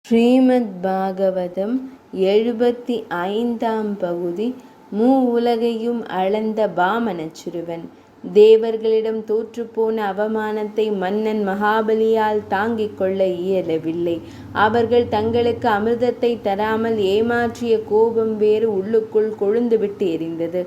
ஸ்ரீமத் பாகவதம் 75ஆம் பகுதி. உலகையும் அளந்த பாமனச் சிறுவன். தேவர்களிடம் தோற்றுப்போன அவமானத்தை மன்னன் மகாபலியால் தாங்கிக் கொள்ள இயலவில்லை. அவர்கள் தங்களுக்கு அமிர்தத்தை தராமல் ஏமாற்றிய கோபம் வேறு உள்ளுக்குள் கொழுந்துவிட்டு எரிந்தது.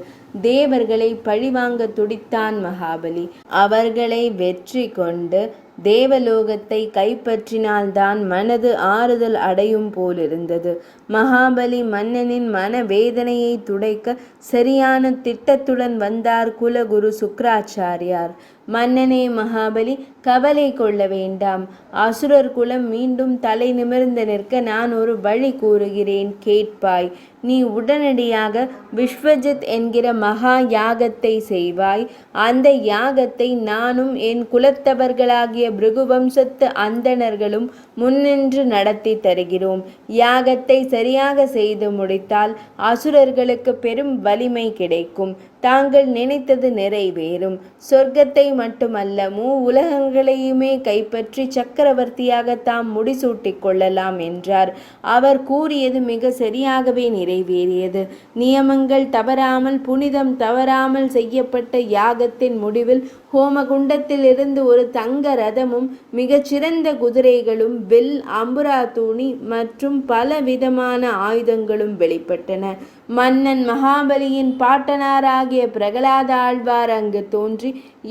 தேவர்களை பழிவாங்க துடித்தான் மகாபலி. அவர்களை வெற்றி கொண்டு தேவலோகத்தை கைப்பற்றினால்தான் மனது ஆறுதல் அடையும் போலிருந்தது. மகாபலி மன்னனின் மனவேதனையை துடைக்க சரியான திட்டத்துடன் வந்தார் குலகுரு சுக்ராச்சாரியார். மன்னனே மகாபலி, கவலை கொள்ள வேண்டாம். அசுரர் குலம் மீண்டும் தலை நிமிர்ந்து நிற்க நான் ஒரு வழி கூறுகிறேன், கேட்பாய். நீ உடனடியாக விஸ்வஜித் என்கிற மகா யாகத்தை செய்வாய். அந்த யாகத்தை நானும் என் குலத்தவர்களாகிய பிருகுவம்சத்து அந்தணர்களும் முன்னின்று நடத்தி தருகிறோம். யாகத்தை சரியாக செய்து முடித்தால் அசுரர்களுக்கு பெரும் வலிமை கிடைக்கும். தாங்கள் நினைத்தது நிறைவேறும். சொர்க்கத்தை மட்டுமல்ல, உலகங்களையுமே கைப்பற்றி சக்கரவர்த்தியாக தாம் முடிசூட்டிக் கொள்ளலாம் என்றார். அவர் கூறியது மிக சரியாகவே நிறைவேறியது. நியமங்கள் தவறாமல், புனிதம் தவறாமல் செய்யப்பட்ட யாகத்தின் முடிவில் ஹோமகுண்டத்தில் இருந்து ஒரு தங்க ரதமும் மிகச்சிறந்த குதிரைகளும் வில், அம்புரா தூணி மற்றும் பல விதமான ஆயுதங்களும் வெளிப்பட்டன. மன்னன் மகாபலியின் பாட்டனாராகிய பிரகலாத ஆழ்வார் அங்கு தோன்றி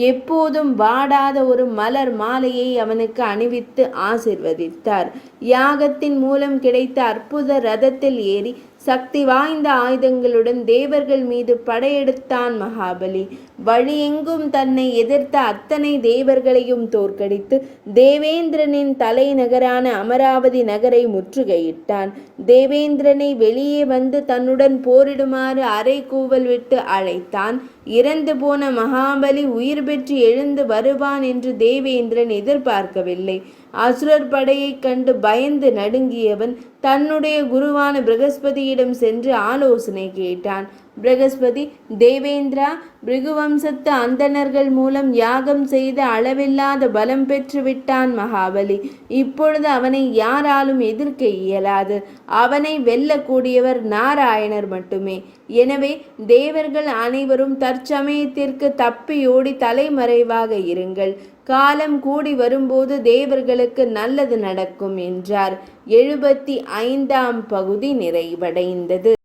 எப்போதும் வாடாத ஒரு மலர் மாலையை அவனுக்கு அணிவித்து ஆசிர்வதித்தார். யாகத்தின் மூலம் கிடைத்த அற்புத ரதத்தில் ஏறி சக்தி வாய்ந்த ஆயுதங்களுடன் தேவர்கள் மீது படையெடுத்தான் மகாபலி. வழியெங்கும் தன்னை எதிர்த்த அத்தனை தேவர்களையும் தோற்கடித்து தேவேந்திரனின் தலைநகரான அமராவதி நகரை முற்றுகையிட்டான். தேவேந்திரனை வெளியே வந்து தன்னுடன் போரிடுமாறு அரை கூவல் விட்டு அழைத்தான். இறந்து போன மகாபலி உயிர் பெற்று எழுந்து வருவான் என்று தேவேந்திரன் எதிர்பார்க்கவில்லை. அசுரர் படையைக் கண்டு பயந்து நடுங்கியவன் தன்னுடைய குருவான பிரகஸ்பதியிடம் சென்று ஆலோசனை கேட்டான். பிரகஸ்பதி, தேவேந்திரா, பிருகுவம்சத்து அந்தணர்கள் மூலம் யாகம் செய்த அளவில்லாத பலம் பெற்று விட்டான் மகாபலி. இப்பொழுது அவனை யாராலும் எதிர்க்க இயலாது. அவனை வெல்லக்கூடியவர் நாராயணர் மட்டுமே. எனவே தேவர்கள் அனைவரும் தற்சமயத்திற்கு தப்பியோடி தலைமறைவாக இருங்கள். காலம் கூடி வரும்போது தேவர்களுக்கு நல்லது நடக்கும் என்றார். 75ஆம் பகுதி நிறைவடைந்தது.